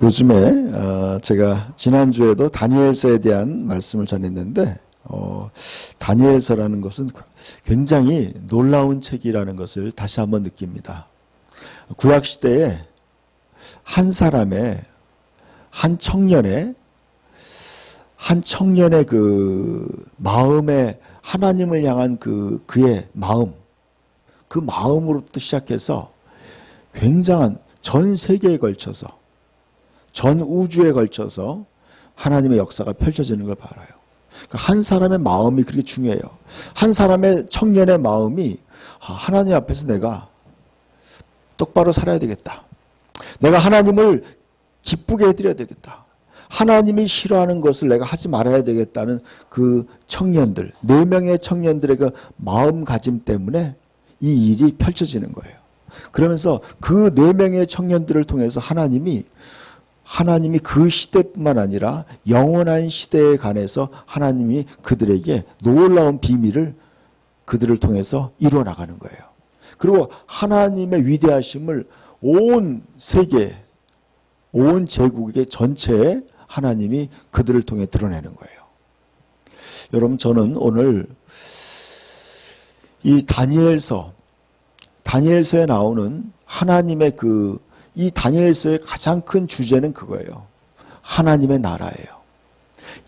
요즘에 제가 지난주에도 다니엘서에 대한 말씀을 전했는데 다니엘서라는 것은 굉장히 놀라운 책이라는 것을 다시 한번 느낍니다. 구약시대에 한 사람의 한 청년의 그 마음에 하나님을 향한 그의 마음, 그 마음으로부터 시작해서 굉장한 전 세계에 걸쳐서 전 우주에 걸쳐서 하나님의 역사가 펼쳐지는 걸 바라요. 그러니까 한 사람의 마음이 그렇게 중요해요. 한 사람의 청년의 마음이 하나님 앞에서 내가 똑바로 살아야 되겠다. 내가 하나님을 기쁘게 해드려야 되겠다. 하나님이 싫어하는 것을 내가 하지 말아야 되겠다는 그 청년들, 4명의 청년들의 그 마음가짐 때문에 이 일이 펼쳐지는 거예요. 그러면서 그 4명의 청년들을 통해서 하나님이 그 시대뿐만 아니라 영원한 시대에 관해서 하나님이 그들에게 놀라운 비밀을 그들을 통해서 이루어 나가는 거예요. 그리고 하나님의 위대하심을 온 세계, 온 제국의 전체에 하나님이 그들을 통해 드러내는 거예요. 여러분, 저는 오늘 이 다니엘서에 나오는 하나님의 이 다니엘서의 가장 큰 주제는 그거예요. 하나님의 나라예요.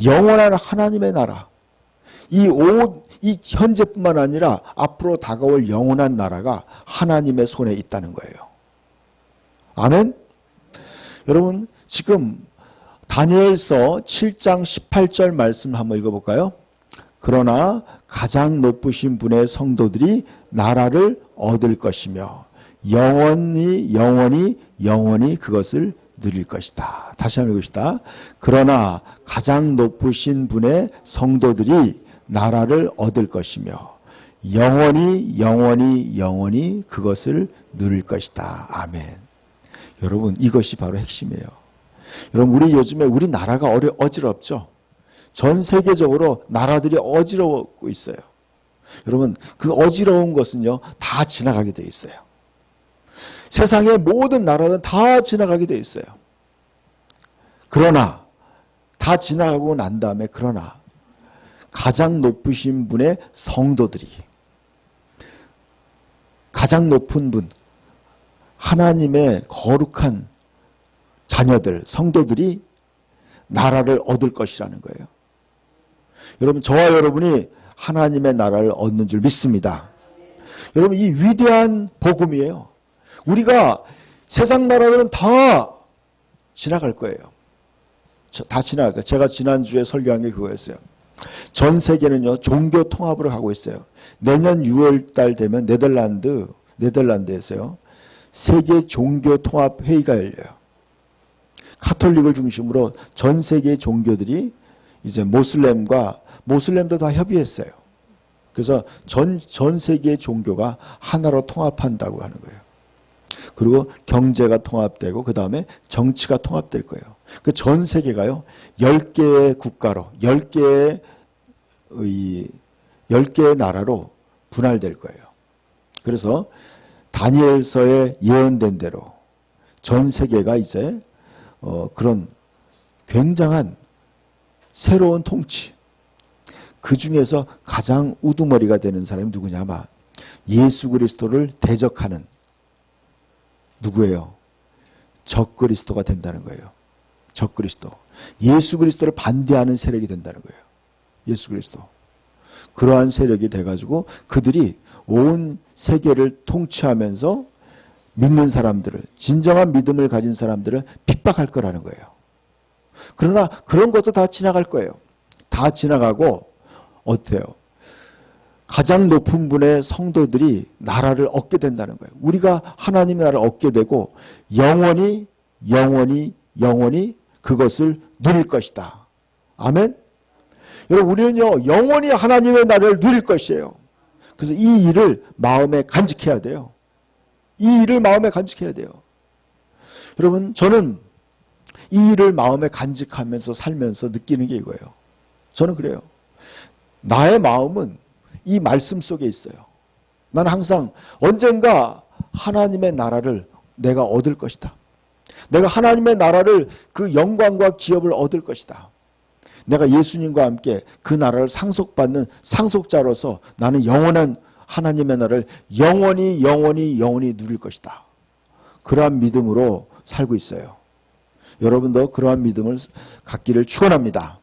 영원한 하나님의 나라. 이 현재뿐만 아니라 앞으로 다가올 영원한 나라가 하나님의 손에 있다는 거예요. 아멘? 여러분, 지금 다니엘서 7장 18절 말씀 한번 읽어볼까요? 그러나 가장 높으신 분의 성도들이 나라를 얻을 것이며 영원히 그것을 누릴 것이다. 다시 한번 읽읍시다. 그러나 가장 높으신 분의 성도들이 나라를 얻을 것이며 영원히 그것을 누릴 것이다. 아멘. 여러분, 이것이 바로 핵심이에요. 여러분, 우리 나라가 어지럽죠? 전 세계적으로 나라들이 어지러우고 있어요. 여러분, 그 어지러운 것은요, 다 지나가게 돼 있어요. 세상의 모든 나라는 다 지나가게 돼 있어요. 그러나 다 지나가고 난 다음에 그러나 가장 높으신 분의 성도들이, 가장 높은 분, 하나님의 거룩한 자녀들, 성도들이 나라를 얻을 것이라는 거예요. 여러분, 저와 여러분이 하나님의 나라를 얻는 줄 믿습니다. 여러분, 이 위대한 복음이에요. 우리가 세상 나라들은 다 지나갈 거예요. 다 지나갈 거예요. 제가 지난주에 설교한 게 그거였어요. 전 세계는요, 종교 통합을 하고 있어요. 내년 6월 달 되면 네덜란드에서요, 세계 종교 통합 회의가 열려요. 카톨릭을 중심으로 전 세계의 종교들이 이제 모슬렘도 다 협의했어요. 그래서 전 세계의 종교가 하나로 통합한다고 하는 거예요. 그리고 경제가 통합되고 그 다음에 정치가 통합될 거예요. 그 전 세계가요, 10개의 국가로, 10개의 나라로 분할될 거예요. 그래서 다니엘서에 예언된 대로 전 세계가 이제 그런 굉장한 새로운 통치, 그 중에서 가장 우두머리가 되는 사람이 누구냐? 아마 예수 그리스도를 대적하는 누구예요? 적그리스도가 된다는 거예요. 적그리스도. 예수 그리스도를 반대하는 세력이 된다는 거예요. 예수 그리스도. 그러한 세력이 돼가지고 그들이 온 세계를 통치하면서 믿는 사람들을, 진정한 믿음을 가진 사람들을 핍박할 거라는 거예요. 그러나 그런 것도 다 지나갈 거예요. 다 지나가고 어때요? 가장 높은 분의 성도들이 나라를 얻게 된다는 거예요. 우리가 하나님의 나라를 얻게 되고 영원히 그것을 누릴 것이다. 아멘? 여러분, 우리는요, 영원히 하나님의 나라를 누릴 것이에요. 그래서 이 일을 마음에 간직해야 돼요. 이 일을 마음에 간직해야 돼요. 여러분, 저는 이 일을 마음에 간직하면서 살면서 느끼는 게 이거예요. 저는 그래요. 나의 마음은 이 말씀 속에 있어요. 나는 항상 언젠가 하나님의 나라를 내가 얻을 것이다. 내가 하나님의 나라를 그 영광과 기업을 얻을 것이다. 내가 예수님과 함께 그 나라를 상속받는 상속자로서 나는 영원한 하나님의 나라를 영원히 누릴 것이다. 그러한 믿음으로 살고 있어요. 여러분도 그러한 믿음을 갖기를 축원합니다.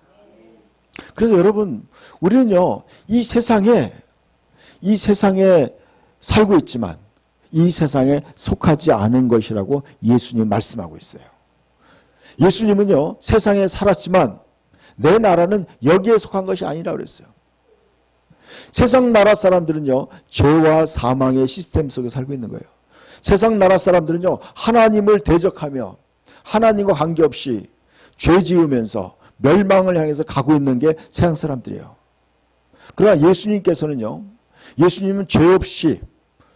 그래서 여러분, 우리는요, 이 세상에 살고 있지만 이 세상에 속하지 않은 것이라고 예수님 말씀하고 있어요. 예수님은요, 세상에 살았지만 내 나라는 여기에 속한 것이 아니라고 그랬어요. 세상 나라 사람들은요, 죄와 사망의 시스템 속에 살고 있는 거예요. 세상 나라 사람들은요, 하나님을 대적하며 하나님과 관계없이 죄 지으면서 멸망을 향해서 가고 있는 게 세상 사람들이에요. 그러나 예수님께서는요, 예수님은 죄 없이,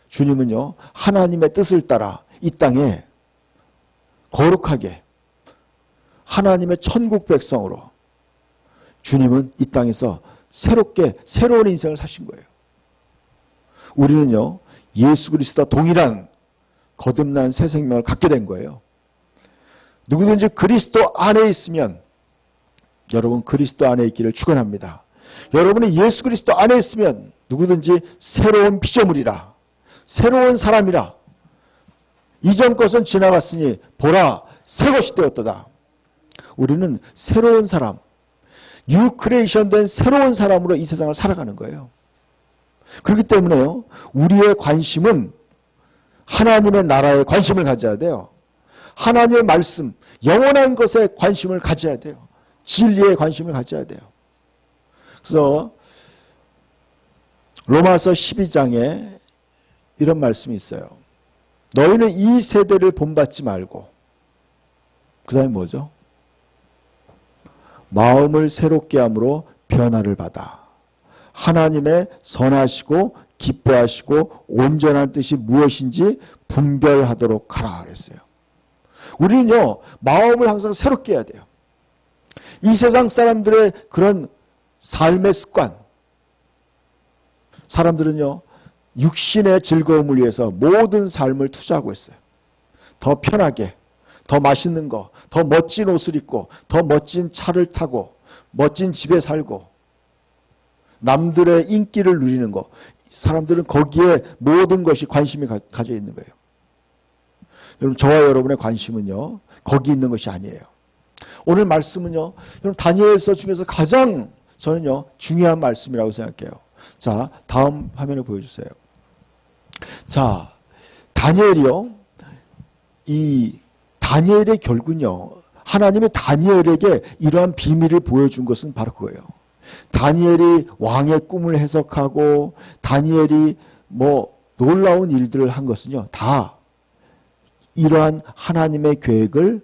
주님은요, 하나님의 뜻을 따라 이 땅에 거룩하게 하나님의 천국 백성으로 주님은 이 땅에서 새로운 인생을 사신 거예요. 우리는요, 예수 그리스도와 동일한 거듭난 새 생명을 갖게 된 거예요. 누구든지 그리스도 안에 있으면, 여러분 그리스도 안에 있기를 축원합니다. 여러분이 예수 그리스도 안에 있으면 누구든지 새로운 피조물이라, 새로운 사람이라. 이전 것은 지나갔으니 보라 새 것이 되었도다. 우리는 새로운 사람, 뉴 크리에이션 된 새로운 사람으로 이 세상을 살아가는 거예요. 그렇기 때문에요, 우리의 관심은 하나님의 나라에 관심을 가져야 돼요. 하나님의 말씀, 영원한 것에 관심을 가져야 돼요. 진리에 관심을 가져야 돼요. 그래서 로마서 12장에 이런 말씀이 있어요. 너희는 이 세대를 본받지 말고, 그 다음에 뭐죠? 마음을 새롭게 함으로 변화를 받아 하나님의 선하시고 기뻐하시고 온전한 뜻이 무엇인지 분별하도록 하라 그랬어요. 우리는요, 마음을 항상 새롭게 해야 돼요. 이 세상 사람들의 그런 삶의 습관, 사람들은요, 육신의 즐거움을 위해서 모든 삶을 투자하고 있어요. 더 편하게, 더 맛있는 거, 더 멋진 옷을 입고, 더 멋진 차를 타고, 멋진 집에 살고, 남들의 인기를 누리는 거, 사람들은 거기에 모든 것이 관심이 가져 있는 거예요. 여러분, 저와 여러분의 관심은요, 거기 있는 것이 아니에요. 오늘 말씀은요, 여러분 다니엘서 중에서 가장 저는요, 중요한 말씀이라고 생각해요. 자, 다음 화면을 보여주세요. 자, 다니엘이요, 이 다니엘의 결국은요, 하나님의 다니엘에게 이러한 비밀을 보여준 것은 바로 그거예요. 다니엘이 왕의 꿈을 해석하고 다니엘이 놀라운 일들을 한 것은요, 다 이러한 하나님의 계획을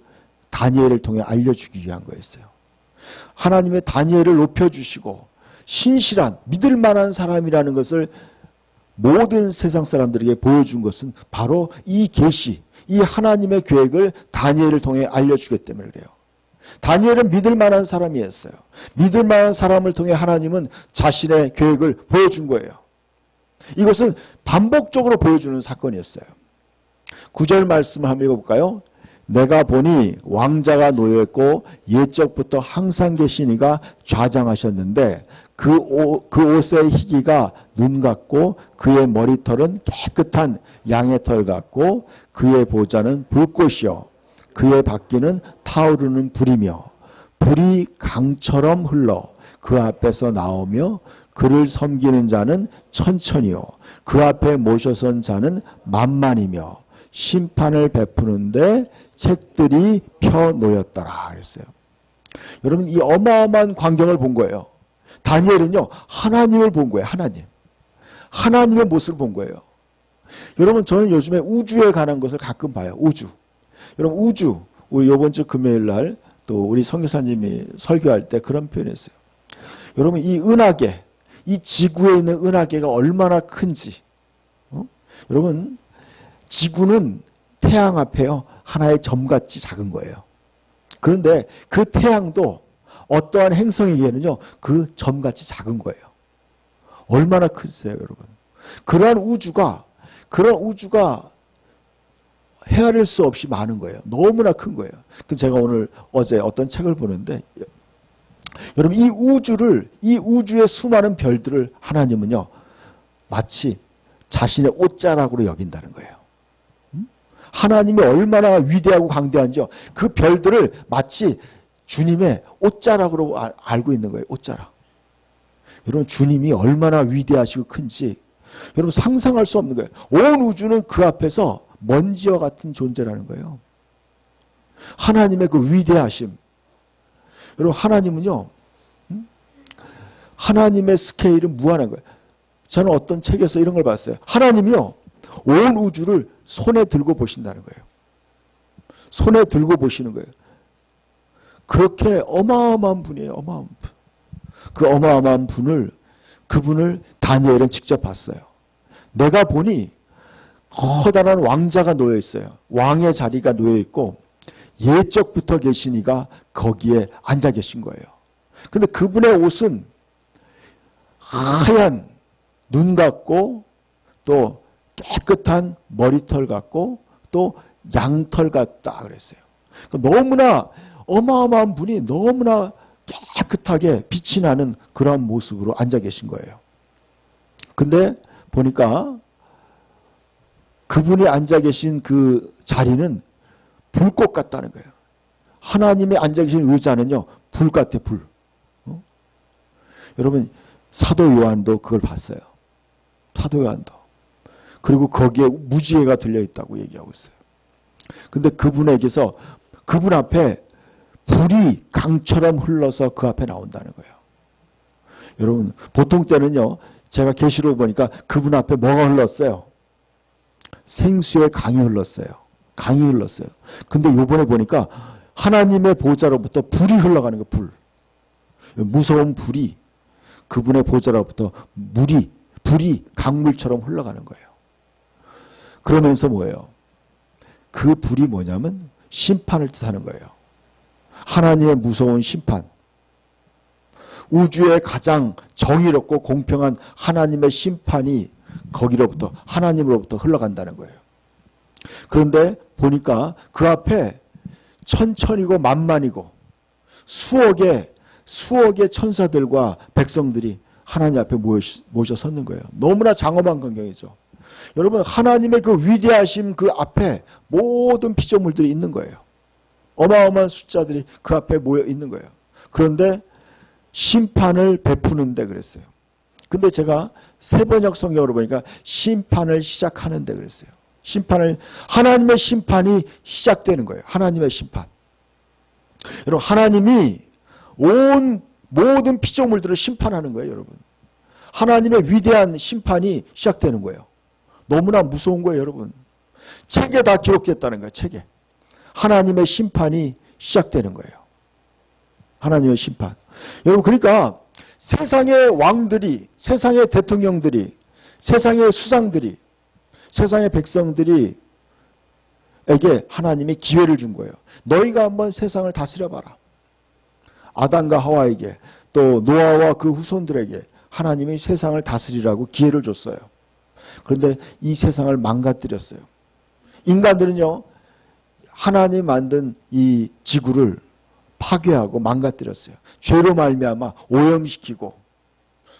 다니엘을 통해 알려주기 위한 거였어요. 하나님의 다니엘을 높여주시고 신실한 믿을 만한 사람이라는 것을 모든 세상 사람들에게 보여준 것은 바로 이 계시, 이 하나님의 계획을 다니엘을 통해 알려주기 때문에 그래요. 다니엘은 믿을 만한 사람이었어요. 믿을 만한 사람을 통해 하나님은 자신의 계획을 보여준 거예요. 이것은 반복적으로 보여주는 사건이었어요. 9절 말씀 한번 읽어볼까요? 내가 보니 왕자가 놓여있고 옛적부터 항상 계신 이가 좌장하셨는데 그 옷의 희기가 눈 같고 그의 머리털은 깨끗한 양의 털 같고 그의 보좌는 불꽃이요 그의 바퀴는 타오르는 불이며 불이 강처럼 흘러 그 앞에서 나오며 그를 섬기는 자는 천천히요 그 앞에 모셔선 자는 만만이며 심판을 베푸는데 책들이 펴놓였더라 그랬어요. 여러분, 이 어마어마한 광경을 본 거예요. 다니엘은요, 하나님을 본 거예요. 하나님의 모습을 본 거예요. 여러분, 저는 요즘에 우주에 관한 것을 가끔 봐요. 우주. 여러분, 우주, 우리 이번 주 금요일 날 또 우리 선교사님이 설교할 때 그런 표현했어요. 여러분, 이 은하계, 이 지구에 있는 은하계가 얼마나 큰지. 여러분, 지구는 태양 앞에요, 하나의 점같이 작은 거예요. 그런데 그 태양도 어떠한 행성에게는요, 그 점같이 작은 거예요. 얼마나 크세요, 여러분? 그런 우주가 헤아릴 수 없이 많은 거예요. 너무나 큰 거예요. 제가 어제 어떤 책을 보는데, 여러분, 이 우주의 수많은 별들을 하나님은요, 마치 자신의 옷자락으로 여긴다는 거예요. 하나님이 얼마나 위대하고 강대한지요. 그 별들을 마치 주님의 옷자락으로 알고 있는 거예요. 옷자락. 여러분, 주님이 얼마나 위대하시고 큰지 여러분 상상할 수 없는 거예요. 온 우주는 그 앞에서 먼지와 같은 존재라는 거예요. 하나님의 그 위대하심. 여러분, 하나님은요, 하나님의 스케일은 무한한 거예요. 저는 어떤 책에서 이런 걸 봤어요. 하나님이요, 온 우주를 손에 들고 보신다는 거예요. 손에 들고 보시는 거예요. 그렇게 어마어마한 분이에요. 어마어마한 분. 그 어마어마한 그분을 다니엘은 직접 봤어요. 내가 보니 커다란 왕자가 놓여 있어요. 왕의 자리가 놓여 있고 예적부터 계신 이가 거기에 앉아 계신 거예요. 근데 그분의 옷은 하얀 눈 같고 또 깨끗한 머리털 같고 또 양털 같다 그랬어요. 너무나 어마어마한 분이 너무나 깨끗하게 빛이 나는 그런 모습으로 앉아 계신 거예요. 근데 보니까 그분이 앉아 계신 그 자리는 불꽃 같다는 거예요. 하나님이 앉아 계신 의자는요, 불 같아, 불. 여러분, 사도 요한도 그걸 봤어요. 사도 요한도. 그리고 거기에 무지개가 들려있다고 얘기하고 있어요. 근데 그분에게서, 그분 앞에 불이 강처럼 흘러서 그 앞에 나온다는 거예요. 여러분, 보통 때는요, 제가 계시록 보니까 그분 앞에 뭐가 흘렀어요? 생수의 강이 흘렀어요. 강이 흘렀어요. 근데 요번에 보니까 하나님의 보좌로부터 불이 흘러가는 거예요. 불. 무서운 불이 그분의 보좌로부터 불이 강물처럼 흘러가는 거예요. 그러면서 뭐예요? 그 불이 뭐냐면 심판을 뜻하는 거예요. 하나님의 무서운 심판. 우주의 가장 정의롭고 공평한 하나님의 심판이 거기로부터 하나님으로부터 흘러간다는 거예요. 그런데 보니까 그 앞에 천천이고 만만이고 수억의 천사들과 백성들이 하나님 앞에 모셔 섰는 거예요. 너무나 장엄한 광경이죠. 여러분, 하나님의 그 위대하심 그 앞에 모든 피조물들이 있는 거예요. 어마어마한 숫자들이 그 앞에 모여 있는 거예요. 그런데 심판을 베푸는데 그랬어요. 근데 제가 세번역 성경으로 보니까 심판을 시작하는데 그랬어요. 하나님의 심판이 시작되는 거예요. 하나님의 심판. 여러분, 하나님이 온 모든 피조물들을 심판하는 거예요, 여러분. 하나님의 위대한 심판이 시작되는 거예요. 너무나 무서운 거예요, 여러분. 책에 다 기록됐다는 거예요, 책에. 하나님의 심판이 시작되는 거예요. 하나님의 심판. 여러분, 그러니까 세상의 왕들이, 세상의 대통령들이, 세상의 수상들이, 세상의 백성들이 에게 하나님이 기회를 준 거예요. 너희가 한번 세상을 다스려봐라. 아담과 하와에게 또 노아와 그 후손들에게 하나님이 세상을 다스리라고 기회를 줬어요. 그런데 이 세상을 망가뜨렸어요. 인간들은요, 하나님 만든 이 지구를 파괴하고 망가뜨렸어요. 죄로 말미암아 오염시키고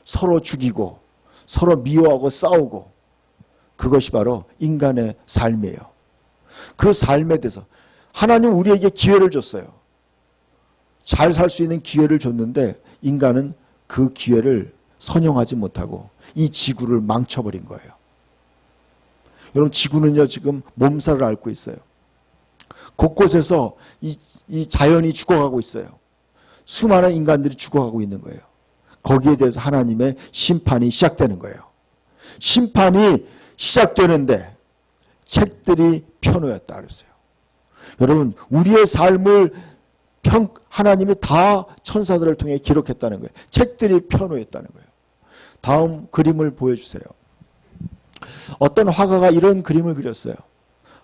서로 죽이고 서로 미워하고 싸우고, 그것이 바로 인간의 삶이에요. 그 삶에 대해서 하나님 우리에게 기회를 줬어요. 잘 살 수 있는 기회를 줬는데 인간은 그 기회를 선용하지 못하고 이 지구를 망쳐버린 거예요. 여러분, 지구는요 지금 몸살을 앓고 있어요. 곳곳에서 이 자연이 죽어가고 있어요. 수많은 인간들이 죽어가고 있는 거예요. 거기에 대해서 하나님의 심판이 시작되는 거예요. 심판이 시작되는데 책들이 펴놓였다 그랬어요. 여러분, 우리의 삶을 하나님이 다 천사들을 통해 기록했다는 거예요. 책들이 펴놓였다는 거예요. 다음 그림을 보여주세요. 어떤 화가가 이런 그림을 그렸어요.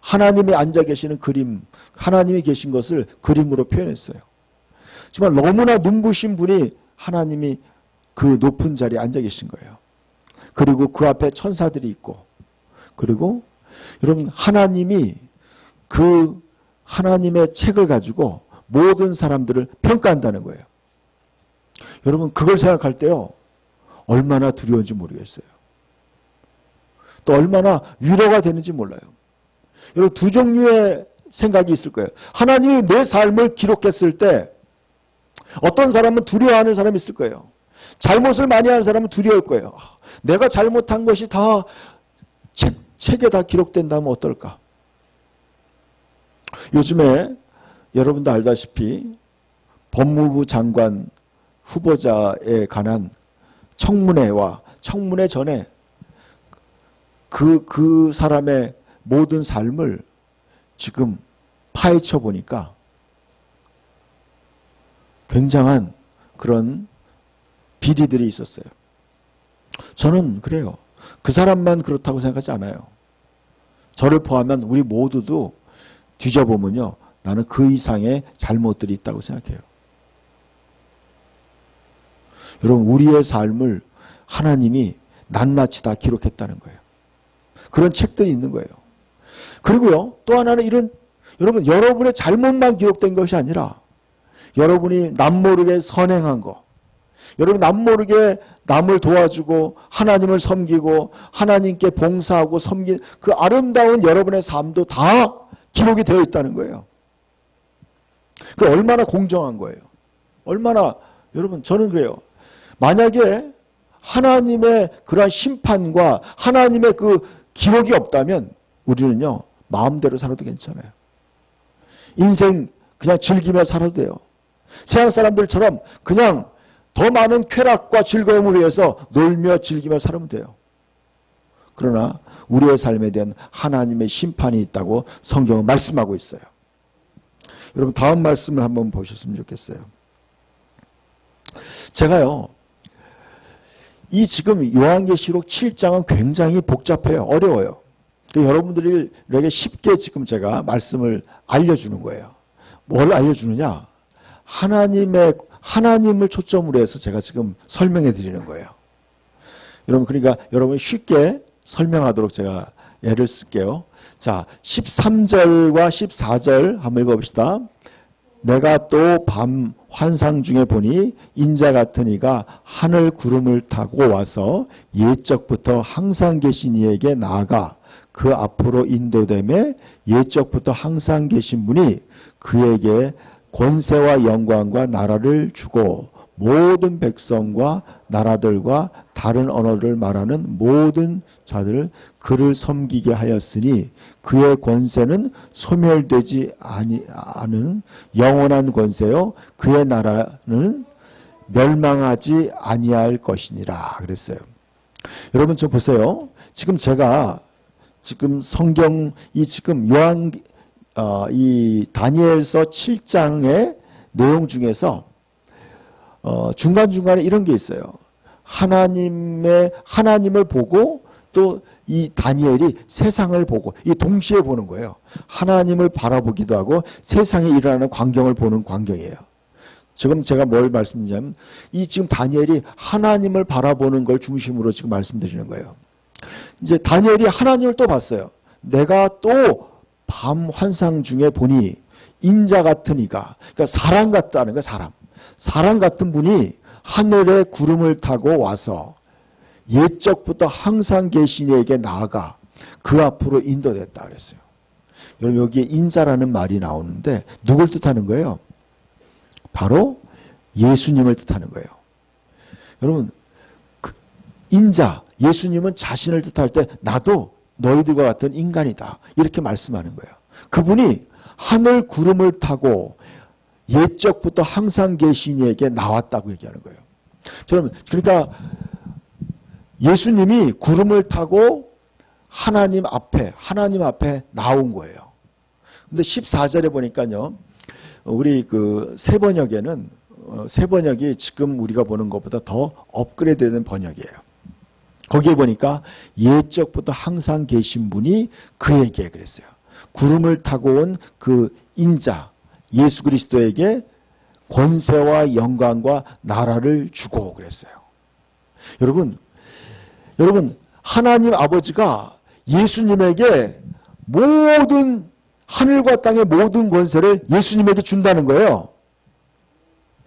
하나님이 앉아 계시는 그림, 하나님이 계신 것을 그림으로 표현했어요. 정말 너무나 눈부신 분이 하나님이 그 높은 자리에 앉아 계신 거예요. 그리고 그 앞에 천사들이 있고, 그리고 여러분, 하나님이 그 하나님의 책을 가지고 모든 사람들을 평가한다는 거예요. 여러분 그걸 생각할 때요. 얼마나 두려운지 모르겠어요. 또 얼마나 위로가 되는지 몰라요. 여러분 두 종류의 생각이 있을 거예요. 하나님이 내 삶을 기록했을 때 어떤 사람은 두려워하는 사람이 있을 거예요. 잘못을 많이 하는 사람은 두려울 거예요. 내가 잘못한 것이 다 책에 다 기록된다면 어떨까? 요즘에 여러분도 알다시피 법무부 장관 후보자에 관한 청문회와 청문회 전에 그 사람의 모든 삶을 지금 파헤쳐 보니까 굉장한 그런 비리들이 있었어요. 저는 그래요. 그 사람만 그렇다고 생각하지 않아요. 저를 포함한 우리 모두도 뒤져보면요. 나는 그 이상의 잘못들이 있다고 생각해요. 여러분 우리의 삶을 하나님이 낱낱이 다 기록했다는 거예요. 그런 책들이 있는 거예요. 그리고요. 또 하나는 이런 여러분 여러분의 잘못만 기록된 것이 아니라 여러분이 남모르게 선행한 거 여러분 남모르게 남을 도와주고 하나님을 섬기고 하나님께 봉사하고 섬긴 그 아름다운 여러분의 삶도 다 기록이 되어 있다는 거예요. 그 얼마나 공정한 거예요. 얼마나 여러분 저는 그래요. 만약에 하나님의 그러한 심판과 하나님의 그 기록이 없다면 우리는요 마음대로 살아도 괜찮아요. 인생 그냥 즐기며 살아도 돼요. 세상 사람들처럼 그냥 더 많은 쾌락과 즐거움을 위해서 놀며 즐기며 살면 돼요. 그러나 우리의 삶에 대한 하나님의 심판이 있다고 성경은 말씀하고 있어요. 여러분 다음 말씀을 한번 보셨으면 좋겠어요. 제가요 이 지금 요한계시록 7장은 굉장히 복잡해요. 어려워요. 여러분들에게 쉽게 지금 제가 말씀을 알려주는 거예요. 뭘 알려주느냐? 하나님을 초점으로 해서 제가 지금 설명해 드리는 거예요. 여러분 그러니까 여러분이 쉽게 설명하도록 제가 애를 쓸게요. 자, 13절과 14절 한번 읽어봅시다. 내가 또 밤 환상 중에 보니 인자 같은 이가 하늘 구름을 타고 와서 옛적부터 항상 계신 이에게 나아가 그 앞으로 인도되매 옛적부터 항상 계신 분이 그에게 권세와 영광과 나라를 주고 모든 백성과 나라들과 다른 언어를 말하는 모든 자들을 그를 섬기게 하였으니 그의 권세는 소멸되지 않은 영원한 권세요 그의 나라는 멸망하지 아니할 것이니라 그랬어요. 여러분 좀 보세요. 지금 제가 지금 성경 지금 이 다니엘서 7장의 내용 중에서 중간중간에 이런 게 있어요. 하나님을 보고 또 이 다니엘이 세상을 보고 이 동시에 보는 거예요. 하나님을 바라보기도 하고 세상에 일어나는 광경을 보는 광경이에요. 지금 제가 뭘 말씀드리냐면 이 지금 다니엘이 하나님을 바라보는 걸 중심으로 지금 말씀드리는 거예요. 이제 다니엘이 하나님을 또 봤어요. 내가 또 밤 환상 중에 보니 인자 같은 이가 그러니까 사람 같다는 거예요. 사람 같은 분이 하늘에 구름을 타고 와서 옛적부터 항상 계신 이에게 나아가 그 앞으로 인도됐다 그랬어요. 여러분 여기에 인자라는 말이 나오는데 누굴 뜻하는 거예요? 바로 예수님을 뜻하는 거예요. 여러분 인자 예수님은 자신을 뜻할 때 나도 너희들과 같은 인간이다 이렇게 말씀하는 거예요. 그분이 하늘 구름을 타고 옛적부터 항상 계신 이에게 나왔다고 얘기하는 거예요. 그러니까 예수님이 구름을 타고 하나님 앞에 나온 거예요. 근데 14절에 보니까요. 우리 그 새 번역에는 새 번역이 지금 우리가 보는 것보다 더 업그레이드된 번역이에요. 거기에 보니까 옛적부터 항상 계신 분이 그에게 그랬어요. 구름을 타고 온 그 인자 예수 그리스도에게 권세와 영광과 나라를 주고 그랬어요. 여러분 하나님 아버지가 예수님에게 모든 하늘과 땅의 모든 권세를 예수님에게 준다는 거예요.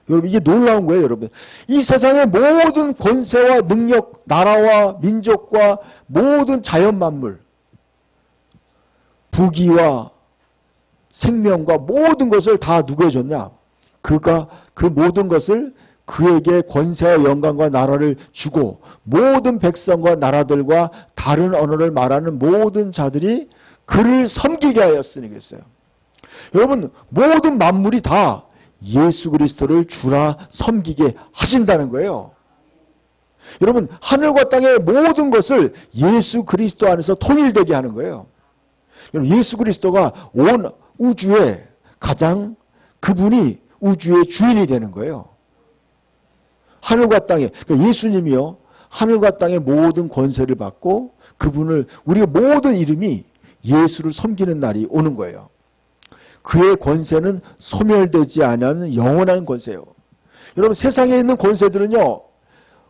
여러분, 이게 놀라운 거예요, 여러분. 이 세상의 모든 권세와 능력, 나라와 민족과 모든 자연 만물, 부귀와 생명과 모든 것을 다 누구에 줬냐? 그가 그 모든 것을 그에게 권세와 영광과 나라를 주고 모든 백성과 나라들과 다른 언어를 말하는 모든 자들이 그를 섬기게 하였으니 그랬어요. 여러분, 모든 만물이 다 예수 그리스도를 주라 섬기게 하신다는 거예요. 여러분, 하늘과 땅의 모든 것을 예수 그리스도 안에서 통일되게 하는 거예요. 여러분, 예수 그리스도가 온 우주에 가장, 그분이 우주의 주인이 되는 거예요. 하늘과 땅에, 그러니까 예수님이요, 하늘과 땅의 모든 권세를 받고 그분을, 우리의 모든 이름이 예수를 섬기는 날이 오는 거예요. 그의 권세는 소멸되지 않는 영원한 권세예요. 여러분, 세상에 있는 권세들은요,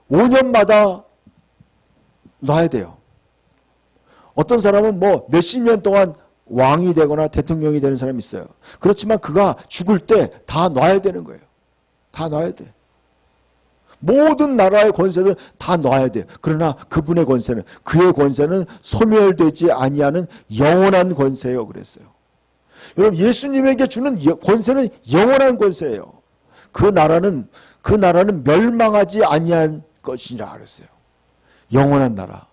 5년마다 놔야 돼요. 어떤 사람은 뭐 몇십 년 동안 왕이 되거나 대통령이 되는 사람이 있어요. 그렇지만 그가 죽을 때 다 놔야 되는 거예요. 다 놔야 돼. 모든 나라의 권세는 다 놔야 돼요. 그러나 그분의 권세는, 그의 권세는 소멸되지 아니하는 영원한 권세예요. 그랬어요. 여러분, 예수님에게 주는 권세는 영원한 권세예요. 그 나라는 멸망하지 아니한 것이라 그랬어요. 영원한 나라.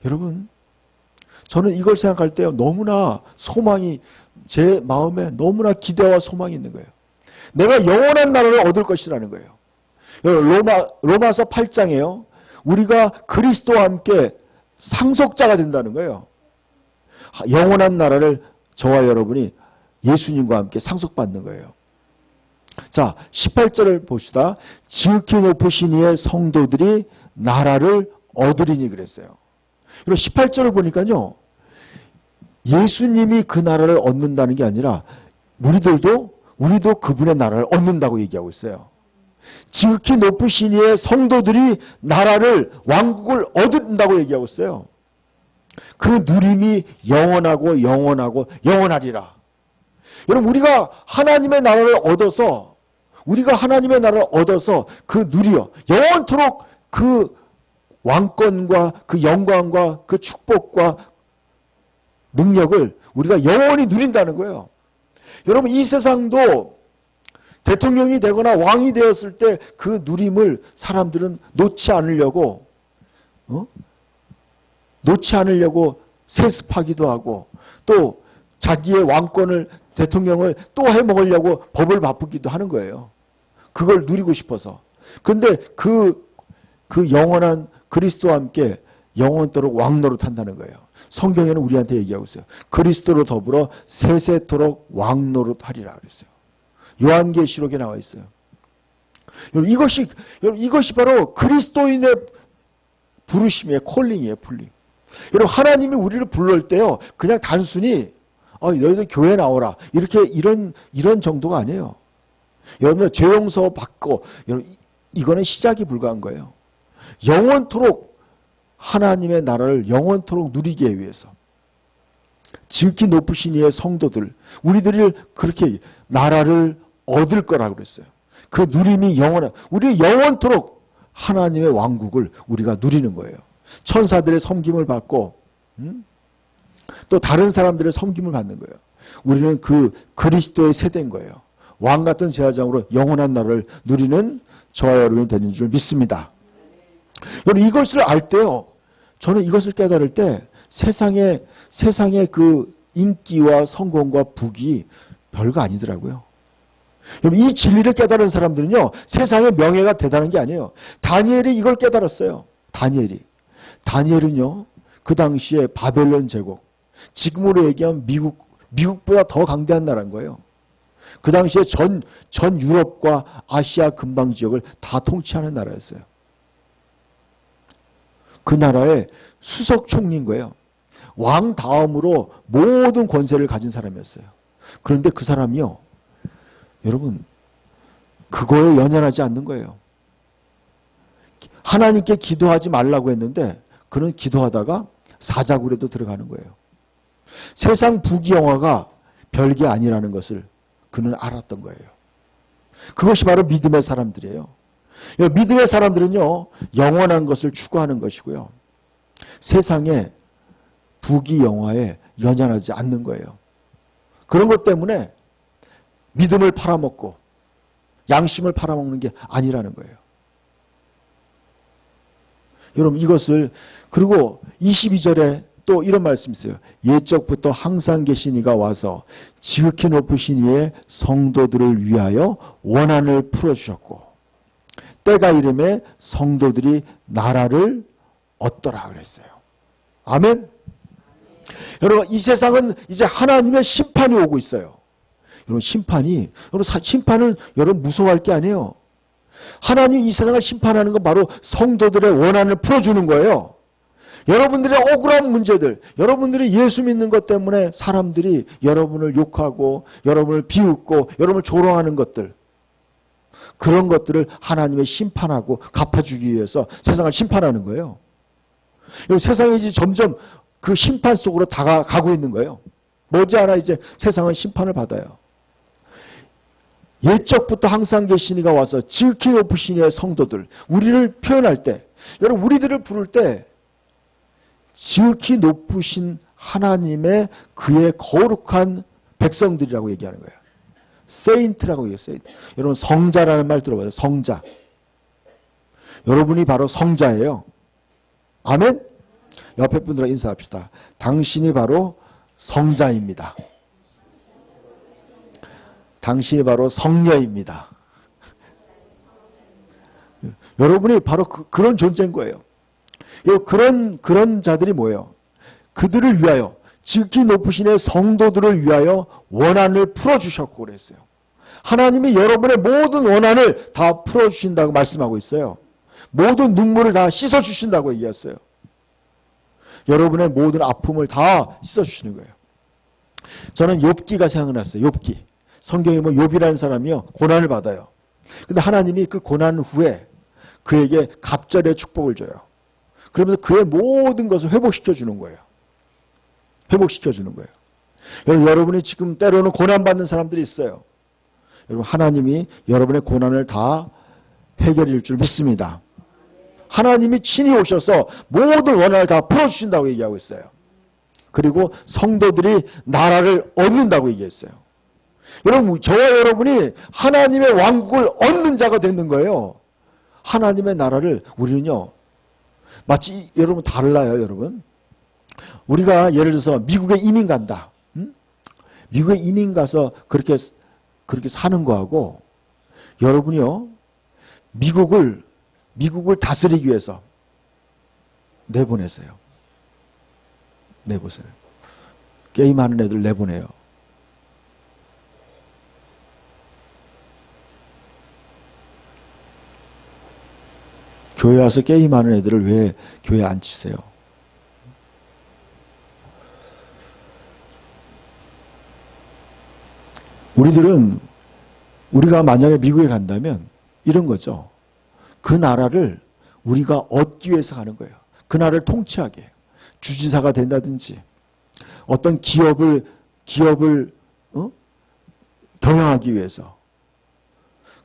여러분, 저는 이걸 생각할 때 너무나 소망이, 제 마음에 너무나 기대와 소망이 있는 거예요. 내가 영원한 나라를 얻을 것이라는 거예요. 로마서 8장에요. 우리가 그리스도와 함께 상속자가 된다는 거예요. 영원한 나라를 저와 여러분이 예수님과 함께 상속받는 거예요. 자, 18절을 봅시다. 지극히 높으신 이의 성도들이 나라를 얻으리니 그랬어요. 그리고 18절을 보니까요, 예수님이 그 나라를 얻는다는 게 아니라 우리도 그분의 나라를 얻는다고 얘기하고 있어요. 지극히 높으신 이의 성도들이 나라를, 왕국을 얻는다고 얘기하고 있어요. 그 누림이 영원하고 영원하고 영원하리라. 여러분, 우리가 하나님의 나라를 얻어서 그 누리어 영원토록 그 왕권과 그 영광과 그 축복과 능력을 우리가 영원히 누린다는 거예요. 여러분, 이 세상도 대통령이 되거나 왕이 되었을 때 그 누림을 사람들은 놓지 않으려고 세습하기도 하고, 또 자기의 왕권을, 대통령을 또 해먹으려고 법을 바꾸기도 하는 거예요. 그걸 누리고 싶어서. 그런데 그 영원한 그리스도와 함께 영원토록 왕노릇 한다는 거예요. 성경에는 우리한테 얘기하고 있어요. 그리스도로 더불어 세세토록 왕노릇 하리라 그랬어요. 요한계시록에 나와 있어요. 여러분, 이것이 바로 그리스도인의 부르심이에요. 콜링이에요. 폴링. 여러분, 하나님이 우리를 부를 때요, 그냥 단순히 너희들 교회 나오라, 이렇게 이런 정도가 아니에요. 여러분, 죄 용서 받고, 여러분, 이거는 시작이 불과한 거예요. 영원토록 하나님의 나라를 영원토록 누리기 위해서 지극히 높으신 이의 성도들, 우리들이 그렇게 나라를 얻을 거라고 그랬어요. 그 누림이 우리 영원토록 하나님의 왕국을 우리가 누리는 거예요. 천사들의 섬김을 받고, 또 다른 사람들의 섬김을 받는 거예요. 우리는 그 그리스도의 세대인 거예요. 왕 같은 제사장으로 영원한 나라를 누리는 저와 여러분이 되는 줄 믿습니다. 여러분, 이것을 알 때요, 저는 이것을 깨달을 때 세상의 그 인기와 성공과 부귀 별거 아니더라고요. 여러분, 이 진리를 깨달은 사람들은요, 세상의 명예가 대단한 게 아니에요. 다니엘이 이걸 깨달았어요. 다니엘은요, 그 당시에 바벨론 제국, 지금으로 얘기하면 미국보다 더 강대한 나라인 거예요. 그 당시에 전 유럽과 아시아 근방 지역을 다 통치하는 나라였어요. 그 나라의 수석 총리인 거예요. 왕 다음으로 모든 권세를 가진 사람이었어요. 그런데 그 사람이요, 여러분, 그거에 연연하지 않는 거예요. 하나님께 기도하지 말라고 했는데 그는 기도하다가 사자굴에도 들어가는 거예요. 세상 부귀영화가 별게 아니라는 것을 그는 알았던 거예요. 그것이 바로 믿음의 사람들이에요. 믿음의 사람들은요, 영원한 것을 추구하는 것이고요. 세상의 부귀 영화에 연연하지 않는 거예요. 그런 것 때문에 믿음을 팔아먹고 양심을 팔아먹는 게 아니라는 거예요. 여러분 이것을, 그리고 22절에 또 이런 말씀이 있어요. 옛적부터 항상 계신 이가 와서 지극히 높으신 이의 성도들을 위하여 원한을 풀어주셨고 때가 이름에 성도들이 나라를 얻더라 그랬어요. 아멘. 여러분 이 세상은 이제 하나님의 심판이 오고 있어요. 여러분 심판을 여러분 무서워할 게 아니에요. 하나님이 이 세상을 심판하는 건 바로 성도들의 원한을 풀어주는 거예요. 여러분들의 억울한 문제들, 여러분들이 예수 믿는 것 때문에 사람들이 여러분을 욕하고 여러분을 비웃고 여러분을 조롱하는 것들, 그런 것들을 하나님의 심판하고 갚아주기 위해서 세상을 심판하는 거예요. 세상이 이제 점점 그 심판 속으로 다가가고 있는 거예요. 머지않아 이제 세상은 심판을 받아요. 옛적부터 항상 계신 이가 와서 지극히 높으신 이의 성도들, 우리를 표현할 때, 여러분 우리들을 부를 때 지극히 높으신 하나님의 그의 거룩한 백성들이라고 얘기하는 거예요. 세인트라고 얘기해요. 세인트. 여러분 성자라는 말 들어봐요. 성자. 여러분이 바로 성자예요. 아멘? 옆에 분들과 인사합시다. 당신이 바로 성자입니다. 당신이 바로 성녀입니다. 여러분이 바로 그런 존재인 거예요. 그런 자들이 뭐예요? 그들을 위하여, 지극히 높으신 의 성도들을 위하여 원한을 풀어주셨고 그랬어요. 하나님이 여러분의 모든 원한을 다 풀어주신다고 말씀하고 있어요. 모든 눈물을 다 씻어주신다고 얘기했어요. 여러분의 모든 아픔을 다 씻어주시는 거예요. 저는 욥기가 생각났어요. 욥기. 성경에 뭐 욥이라는 사람이요, 고난을 받아요. 근데 하나님이 그 고난 후에 그에게 갑절의 축복을 줘요. 그러면서 그의 모든 것을 회복시켜 주는 거예요. 회복시켜 주는 거예요. 여러분이 지금 때로는 고난받는 사람들이 있어요. 여러분 하나님이 여러분의 고난을 다 해결해 줄 줄 믿습니다. 하나님이 친히 오셔서 모든 원한을 다 풀어주신다고 얘기하고 있어요. 그리고 성도들이 나라를 얻는다고 얘기했어요. 여러분, 저와 여러분이 하나님의 왕국을 얻는 자가 되는 거예요. 하나님의 나라를 우리는요, 마치 여러분 달라요, 여러분. 우리가 예를 들어서 미국에 이민 간다. 미국에 이민 가서 그렇게 사는 거하고 여러분이요, 미국을 다스리기 위해서 내보내세요. 내보세요. 게임하는 애들 내보내요. 교회 와서 게임하는 애들을 왜 교회 안 치세요? 우리가 만약에 미국에 간다면 이런 거죠. 그 나라를 우리가 얻기 위해서 가는 거예요. 그 나라를 통치하게. 주지사가 된다든지 어떤 기업을 경영하기 위해서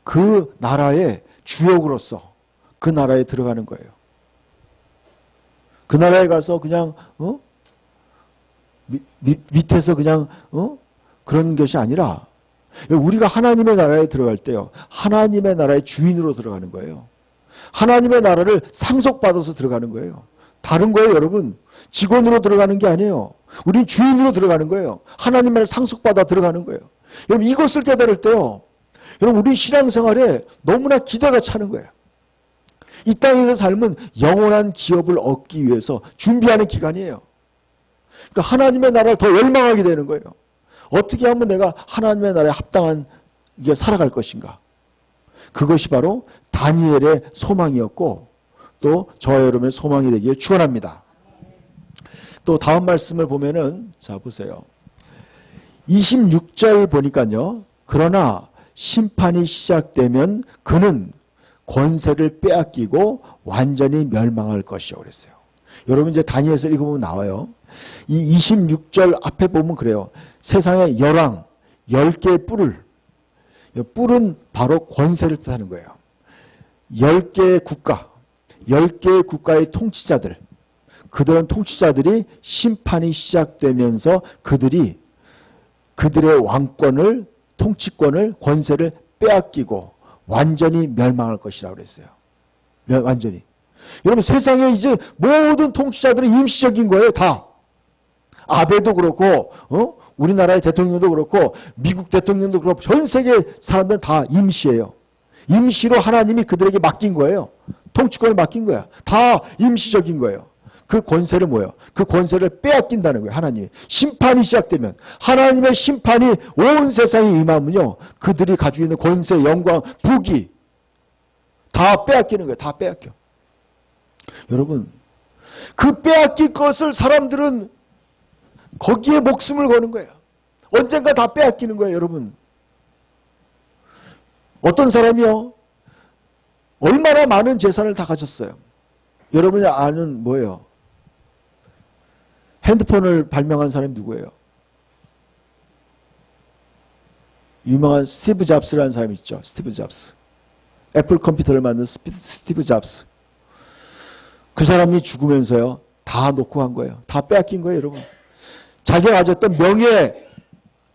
그 나라의 주역으로서 그 나라에 들어가는 거예요. 그 나라에 가서 그냥 밑에서 그냥 그런 것이 아니라 우리가 하나님의 나라에 들어갈 때요, 하나님의 나라의 주인으로 들어가는 거예요. 하나님의 나라를 상속받아서 들어가는 거예요. 다른 거예요, 여러분. 직원으로 들어가는 게 아니에요. 우린 주인으로 들어가는 거예요. 하나님을 상속받아 들어가는 거예요. 여러분 이것을 깨달을 때요, 여러분 우리 신앙생활에 너무나 기대가 차는 거예요. 이 땅에서 삶은 영원한 기업을 얻기 위해서 준비하는 기간이에요. 그러니까 하나님의 나라를 더 열망하게 되는 거예요. 어떻게 하면 내가 하나님의 나라에 합당한 게 살아갈 것인가. 그것이 바로 다니엘의 소망이었고 또 저와 여러분의 소망이 되기를 축원합니다. 또 다음 말씀을 보면은, 자 보세요. 26절 보니까요, 그러나 심판이 시작되면 그는 권세를 빼앗기고 완전히 멸망할 것이요 그랬어요. 여러분 이제 다니엘서 읽어보면 나와요. 이 26절 앞에 보면 그래요. 세상의 열왕, 10개의 뿔은 바로 권세를 뜻하는 거예요. 10개의 국가, 10개의 국가의 통치자들, 그들은 통치자들이 심판이 시작되면서 그들이 그들의 왕권을, 통치권을, 권세를 빼앗기고 완전히 멸망할 것이라고 그랬어요. 완전히. 여러분, 세상에 이제 모든 통치자들은 임시적인 거예요, 다. 아베도 그렇고, 우리나라의 대통령도 그렇고, 미국 대통령도 그렇고, 전 세계 사람들은 다 임시예요. 임시로 하나님이 그들에게 맡긴 거예요. 통치권을 맡긴 거야. 다 임시적인 거예요. 그 권세를 뭐예요? 그 권세를 빼앗긴다는 거예요, 하나님이. 심판이 시작되면, 하나님의 심판이 온 세상에 임하면요, 그들이 가지고 있는 권세, 영광, 부귀, 다 빼앗기는 거예요. 다 빼앗겨. 여러분, 그 빼앗길 것을 사람들은 거기에 목숨을 거는 거예요. 언젠가 다 빼앗기는 거예요, 여러분. 어떤 사람이요, 얼마나 많은 재산을 다 가졌어요. 여러분이 아는 뭐예요? 핸드폰을 발명한 사람이 누구예요? 유명한 스티브 잡스라는 사람이 있죠. 스티브 잡스. 애플 컴퓨터를 만든 스티브 잡스. 그 사람이 죽으면서요, 다 놓고 간 거예요. 다 빼앗긴 거예요, 여러분. 자기가 가졌던 명예,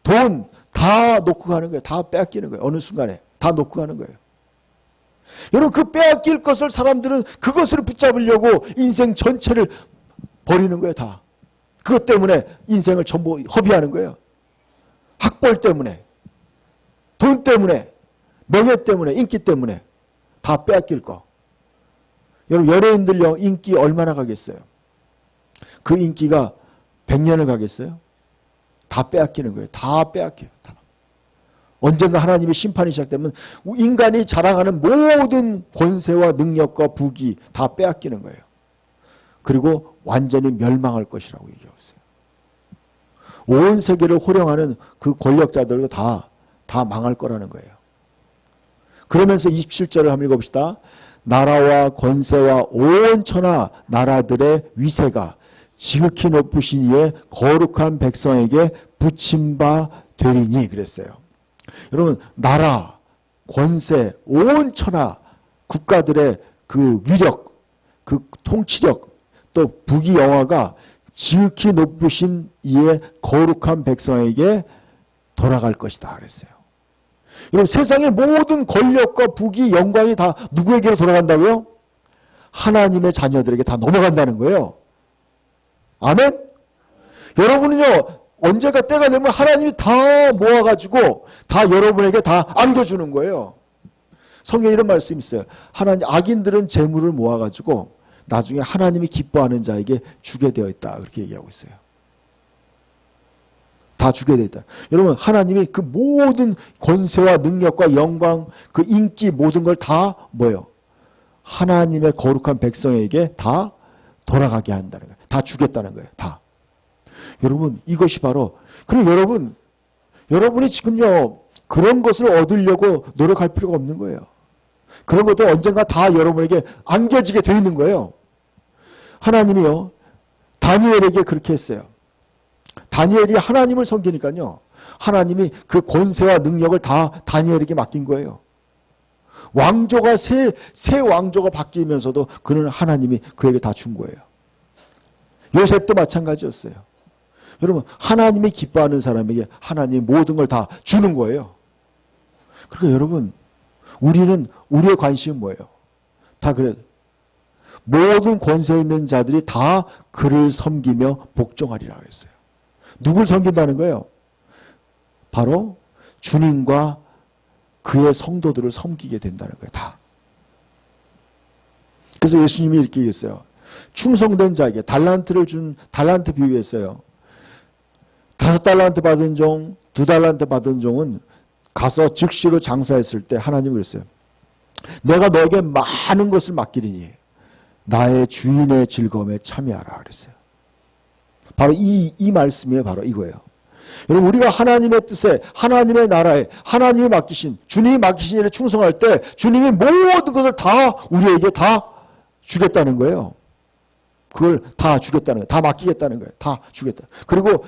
돈, 다 놓고 가는 거예요. 다 빼앗기는 거예요. 어느 순간에. 다 놓고 가는 거예요. 여러분, 그 빼앗길 것을 사람들은 그것을 붙잡으려고 인생 전체를 버리는 거예요, 다. 그것 때문에 인생을 전부 허비하는 거예요. 학벌 때문에, 돈 때문에, 명예 때문에, 인기 때문에 다 빼앗길 거. 여러분, 연예인들요, 인기 얼마나 가겠어요? 그 인기가 100년을 가겠어요? 다 빼앗기는 거예요. 다 빼앗겨요. 다. 언젠가 하나님의 심판이 시작되면 인간이 자랑하는 모든 권세와 능력과 부귀 다 빼앗기는 거예요. 그리고 완전히 멸망할 것이라고 얘기하고 있어요. 온 세계를 호령하는 그 권력자들도 다 망할 거라는 거예요. 그러면서 27절을 한번 읽어봅시다. 나라와 권세와 온 천하 나라들의 위세가 지극히 높으신 이의 거룩한 백성에게 붙임 바 되리니 그랬어요. 여러분, 나라, 권세, 온 천하 국가들의 그 위력, 그 통치력, 또 부귀 영화가 지극히 높으신 이의 거룩한 백성에게 돌아갈 것이다 그랬어요. 여러분, 세상의 모든 권력과 부귀, 영광이 다 누구에게로 돌아간다고요? 하나님의 자녀들에게 다 넘어간다는 거예요. 아멘? 여러분은요, 언제가 때가 되면 하나님이 다 모아가지고 다 여러분에게 다 안겨주는 거예요. 성경에 이런 말씀이 있어요. 하나님, 악인들은 재물을 모아가지고 나중에 하나님이 기뻐하는 자에게 주게 되어 있다. 그렇게 얘기하고 있어요. 다 주게 되어 있다. 여러분, 하나님이 그 모든 권세와 능력과 영광, 그 인기 모든 걸 다 뭐예요? 하나님의 거룩한 백성에게 다 돌아가게 한다는 거예요. 다 주겠다는 거예요. 다. 여러분, 이것이 바로, 그리고 여러분이 지금요, 그런 것을 얻으려고 노력할 필요가 없는 거예요. 그런 것도 언젠가 다 여러분에게 안겨지게 돼 있는 거예요. 하나님이요, 다니엘에게 그렇게 했어요. 다니엘이 하나님을 섬기니까요, 하나님이 그 권세와 능력을 다 다니엘에게 맡긴 거예요. 왕조가 새 왕조가 바뀌면서도 그는 하나님이 그에게 다 준 거예요. 요셉도 마찬가지였어요. 여러분, 하나님이 기뻐하는 사람에게 하나님이 모든 걸 다 주는 거예요. 그러니까 여러분, 우리의 관심은 뭐예요? 다 그래. 모든 권세 있는 자들이 다 그를 섬기며 복종하리라 그랬어요. 누굴 섬긴다는 거예요? 바로 주님과 그의 성도들을 섬기게 된다는 거예요. 다. 그래서 예수님이 이렇게 얘기했어요. 충성된 자에게 달란트 비유했어요. 5달란트 받은 종, 2달란트 받은 종은 가서 즉시로 장사했을 때 하나님이 그랬어요. 내가 너에게 많은 것을 맡기리니 나의 주인의 즐거움에 참여하라 그랬어요. 바로 이 말씀이 바로 이거예요. 여러분, 우리가 하나님의 뜻에, 하나님의 나라에, 하나님이 맡기신, 주님이 맡기신 일에 충성할 때 주님이 모든 것을 다 우리에게 다 주겠다는 거예요. 그걸 다 주겠다는 거예요. 다 맡기겠다는 거예요. 다 주겠다. 그리고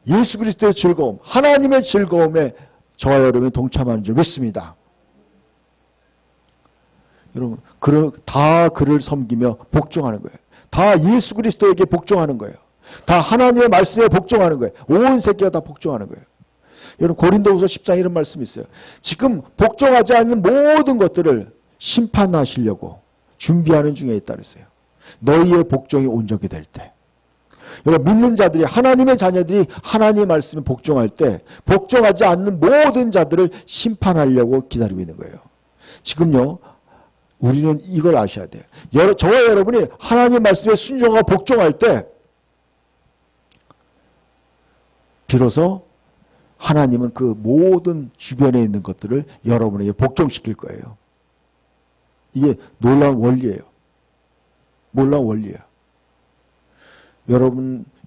예수 그리스도의 즐거움, 하나님의 즐거움에 저와 여러분이 동참하는 줄 믿습니다. 여러분, 다 그를 섬기며 복종하는 거예요. 다 예수 그리스도에게 복종하는 거예요. 다 하나님의 말씀에 복종하는 거예요. 온 세계가 다 복종하는 거예요. 여러분, 고린도후서 10장 이런 말씀이 있어요. 지금 복종하지 않는 모든 것들을 심판하시려고 준비하는 중에 있다 그랬어요. 너희의 복종이 온전히 될 때. 여러분, 믿는 자들이, 하나님의 자녀들이 하나님의 말씀에 복종할 때 복종하지 않는 모든 자들을 심판하려고 기다리고 있는 거예요. 지금요, 우리는 이걸 아셔야 돼요. 저와 여러분이 하나님 말씀에 순종하고 복종할 때 비로소 하나님은 그 모든 주변에 있는 것들을 여러분에게 복종시킬 거예요. 이게 놀라운 원리예요. 놀라운 원리예요.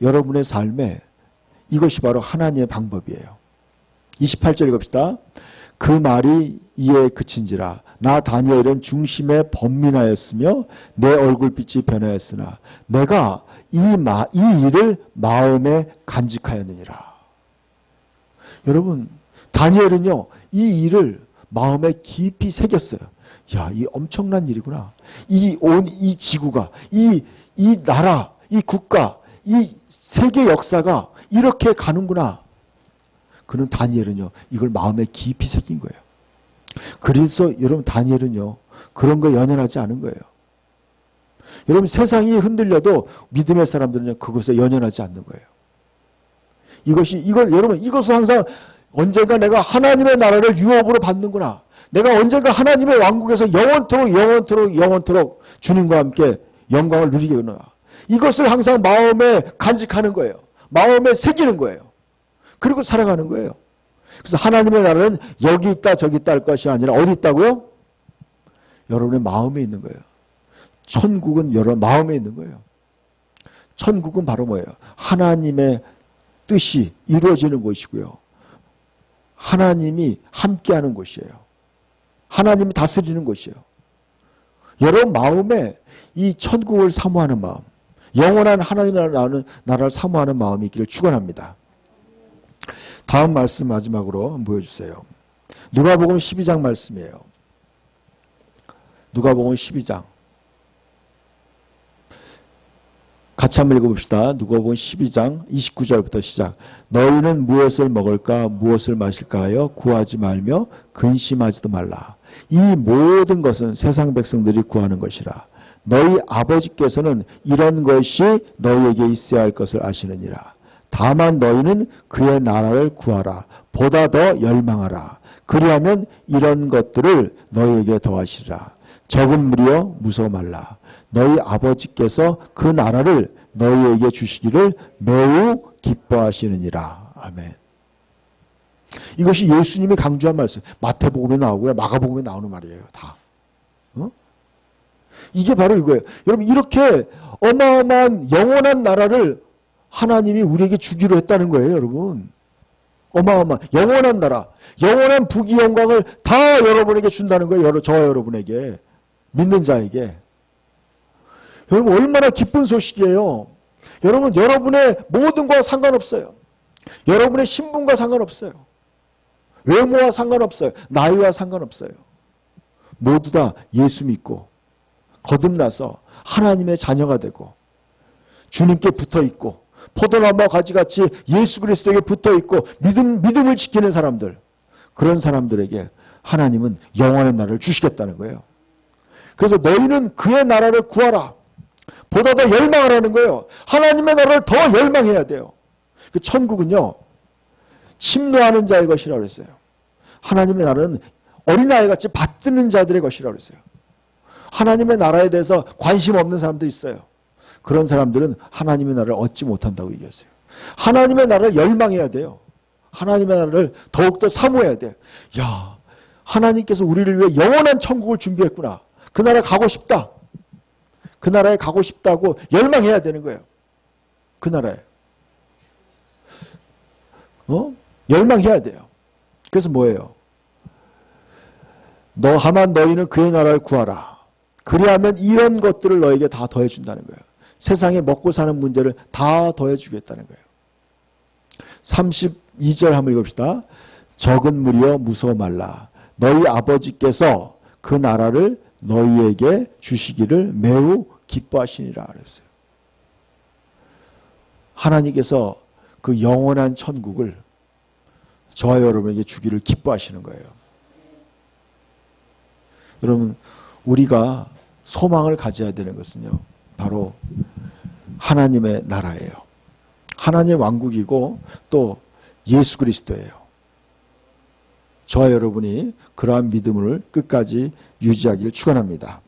여러분의 삶에 이것이 바로 하나님의 방법이에요. 28절 읽읍시다. 그 말이 이에 그친지라 나 다니엘은 중심에 번민하였으며 내 얼굴빛이 변하였으나 내가 이 일을 마음에 간직하였느니라. 여러분, 다니엘은요, 이 일을 마음에 깊이 새겼어요. 야, 이 엄청난 일이구나. 이 지구가, 이 나라, 이 국가, 이 세계 역사가 이렇게 가는구나. 그는 다니엘은요, 이걸 마음에 깊이 새긴 거예요. 그래서 여러분, 다니엘은요, 그런 거 연연하지 않은 거예요. 여러분, 세상이 흔들려도 믿음의 사람들은요, 그것에 연연하지 않는 거예요. 이것을 항상 언젠가 내가 하나님의 나라를 유업으로 받는구나. 내가 언젠가 하나님의 왕국에서 영원토록 주님과 함께 영광을 누리겠구나. 이것을 항상 마음에 간직하는 거예요. 마음에 새기는 거예요. 그리고 살아가는 거예요. 그래서 하나님의 나라는 여기 있다 저기 있다 할 것이 아니라 어디 있다고요? 여러분의 마음에 있는 거예요. 천국은 여러분 마음에 있는 거예요. 천국은 바로 뭐예요? 하나님의 뜻이 이루어지는 곳이고요. 하나님이 함께하는 곳이에요. 하나님이 다스리는 곳이에요. 여러분 마음에 이 천국을 사모하는 마음, 영원한 하나님의 나라를 사모하는 마음이 있기를 축원합니다. 다음 말씀 마지막으로 한번 보여주세요. 누가복음 12장 말씀이에요. 누가복음 12장. 같이 한번 읽어봅시다. 누가복음 12장 29절부터 시작. 너희는 무엇을 먹을까 무엇을 마실까 하여 구하지 말며 근심하지도 말라. 이 모든 것은 세상 백성들이 구하는 것이라. 너희 아버지께서는 이런 것이 너희에게 있어야 할 것을 아시느니라. 다만 너희는 그의 나라를 구하라. 보다 더 열망하라. 그리하면 이런 것들을 너희에게 더하시리라. 적은 무리여 무서워 말라. 너희 아버지께서 그 나라를 너희에게 주시기를 매우 기뻐하시느니라. 아멘. 이것이 예수님이 강조한 말씀. 마태복음에 나오고요. 마가복음에 나오는 말이에요. 다. 이게 바로 이거예요. 여러분, 이렇게 어마어마한 영원한 나라를 하나님이 우리에게 주기로 했다는 거예요, 여러분. 어마어마한 영원한 나라, 영원한 부귀 영광을 다 여러분에게 준다는 거예요. 저와 여러분에게, 믿는 자에게. 여러분, 얼마나 기쁜 소식이에요. 여러분, 여러분의 모든 거와 상관없어요. 여러분의 신분과 상관없어요. 외모와 상관없어요. 나이와 상관없어요. 모두 다 예수 믿고 거듭나서 하나님의 자녀가 되고 주님께 붙어있고 포도나무와 가지같이 예수 그리스도에게 붙어있고 믿음을 지키는 사람들, 그런 사람들에게 하나님은 영원한 나라를 주시겠다는 거예요. 그래서 너희는 그의 나라를 구하라. 보다 더 열망하라는 거예요. 하나님의 나라를 더 열망해야 돼요. 그 천국은요, 침노하는 자의 것이라고 그랬어요. 하나님의 나라는 어린아이같이 받드는 자들의 것이라고 그랬어요. 하나님의 나라에 대해서 관심 없는 사람도 있어요. 그런 사람들은 하나님의 나라를 얻지 못한다고 얘기했어요. 하나님의 나라를 열망해야 돼요. 하나님의 나라를 더욱더 사모해야 돼요. 야, 하나님께서 우리를 위해 영원한 천국을 준비했구나. 그 나라 가고 싶다. 그 나라에 가고 싶다고 열망해야 되는 거예요. 그 나라에. 열망해야 돼요. 그래서 뭐예요? 다만 너희는 그의 나라를 구하라. 그리하면 이런 것들을 너에게 다 더해준다는 거예요. 세상에 먹고 사는 문제를 다 더해주겠다는 거예요. 32절 한번 읽읍시다. 적은 무리여 무서워 말라. 너희 아버지께서 그 나라를 너희에게 주시기를 매우 기뻐하시니라 그랬어요. 하나님께서 그 영원한 천국을 저와 여러분에게 주기를 기뻐하시는 거예요. 여러분, 우리가 소망을 가져야 되는 것은요, 바로 하나님의 나라예요. 하나님의 왕국이고 또 예수 그리스도예요. 저와 여러분이 그러한 믿음을 끝까지 유지하기를 축원합니다.